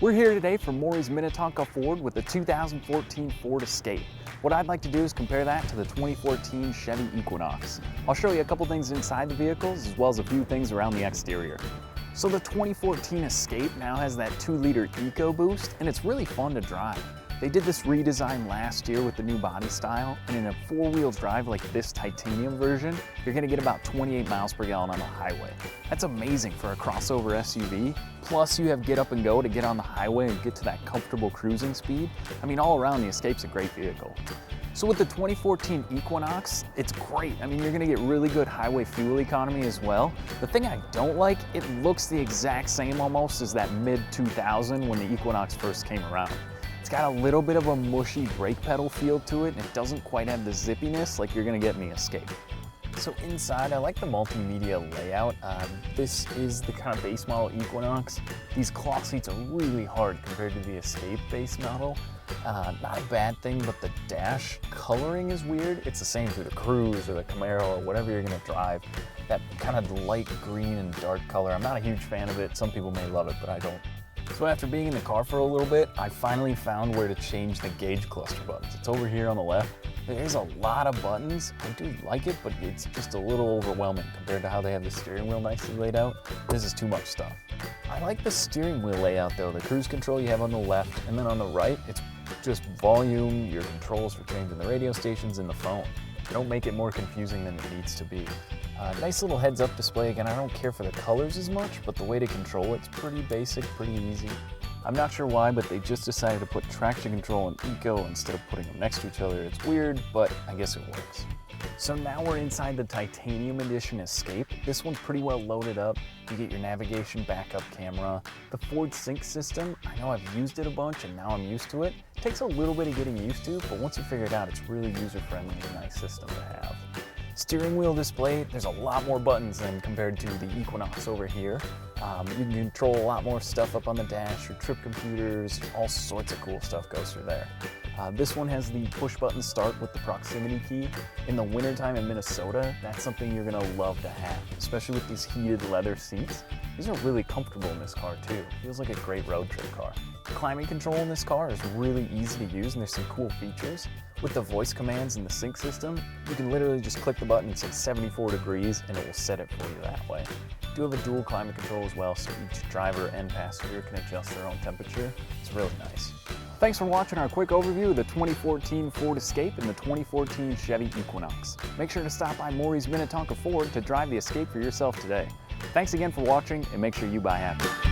We're here today from Morrie's Minnetonka Ford with the 2014 Ford Escape. What I'd like to do is compare that to the 2014 Chevy Equinox. I'll show you a couple things inside the vehicles as well as a few things around the exterior. So the 2014 Escape now has that 2-liter EcoBoost, and it's really fun to drive. They did this redesign last year with the new body style, and in a 4-wheel drive like this titanium version, you're gonna get about 28 miles per gallon on the highway. That's amazing for a crossover SUV. Plus you have get up and go to get on the highway and get to that comfortable cruising speed. I mean, all around the Escape's a great vehicle. So with the 2014 Equinox, it's great. I mean, you're gonna get really good highway fuel economy as well. The thing I don't like, it looks the exact same almost as that mid-2000 when the Equinox first came around. It's got a little bit of a mushy brake pedal feel to it, and it doesn't quite have the zippiness like you're gonna get in the Escape. So inside, I like the multimedia layout. This is the kind of base model Equinox. These cloth seats are really hard compared to the Escape base model. Not a bad thing, but the dash coloring is weird. It's the same through the Cruze or the Camaro or whatever you're gonna drive. That kind of light green and dark color, I'm not a huge fan of it. Some people may love it, but I don't. So after being in the car for a little bit, I finally found where to change the gauge cluster buttons. It's over here on the left. There's a lot of buttons. I do like it, but it's just a little overwhelming compared to how they have the steering wheel nicely laid out. This is too much stuff. I like the steering wheel layout though. The cruise control you have on the left, and then on the right, it's just volume, your controls for changing the radio stations, and the phone. They don't make it more confusing than it needs to be. Nice little heads-up display. Again, I don't care for the colors as much, but the way to control it's pretty basic, pretty easy. I'm not sure why, but they just decided to put traction control and eco instead of putting them next to each other. It's weird, but I guess it works. So now we're inside the Titanium Edition Escape. This one's pretty well loaded up. You get your navigation backup camera. The Ford Sync system, I know I've used it a bunch and now I'm used to it. It takes a little bit of getting used to, but once you figure it out, it's really user-friendly and a nice system to have. Steering wheel display, there's a lot more buttons than compared to the Equinox over here. You can control a lot more stuff up on the dash, your trip computers, all sorts of cool stuff goes through there. This one has the push button start with the proximity key. In the wintertime in Minnesota, that's something you're gonna love to have, especially with these heated leather seats. These are really comfortable in this car too. Feels like a great road trip car. Climate control in this car is really easy to use and there's some cool features. With the voice commands and the sync system, you can literally just click the button and say 74 degrees and it will set it for you that way. You do have a dual climate control as well, so each driver and passenger can adjust their own temperature. It's really nice. Thanks for watching our quick overview of the 2014 Ford Escape and the 2014 Chevy Equinox. Make sure to stop by Morrie's Minnetonka Ford to drive the Escape for yourself today. Thanks again for watching, and make sure you buy happy.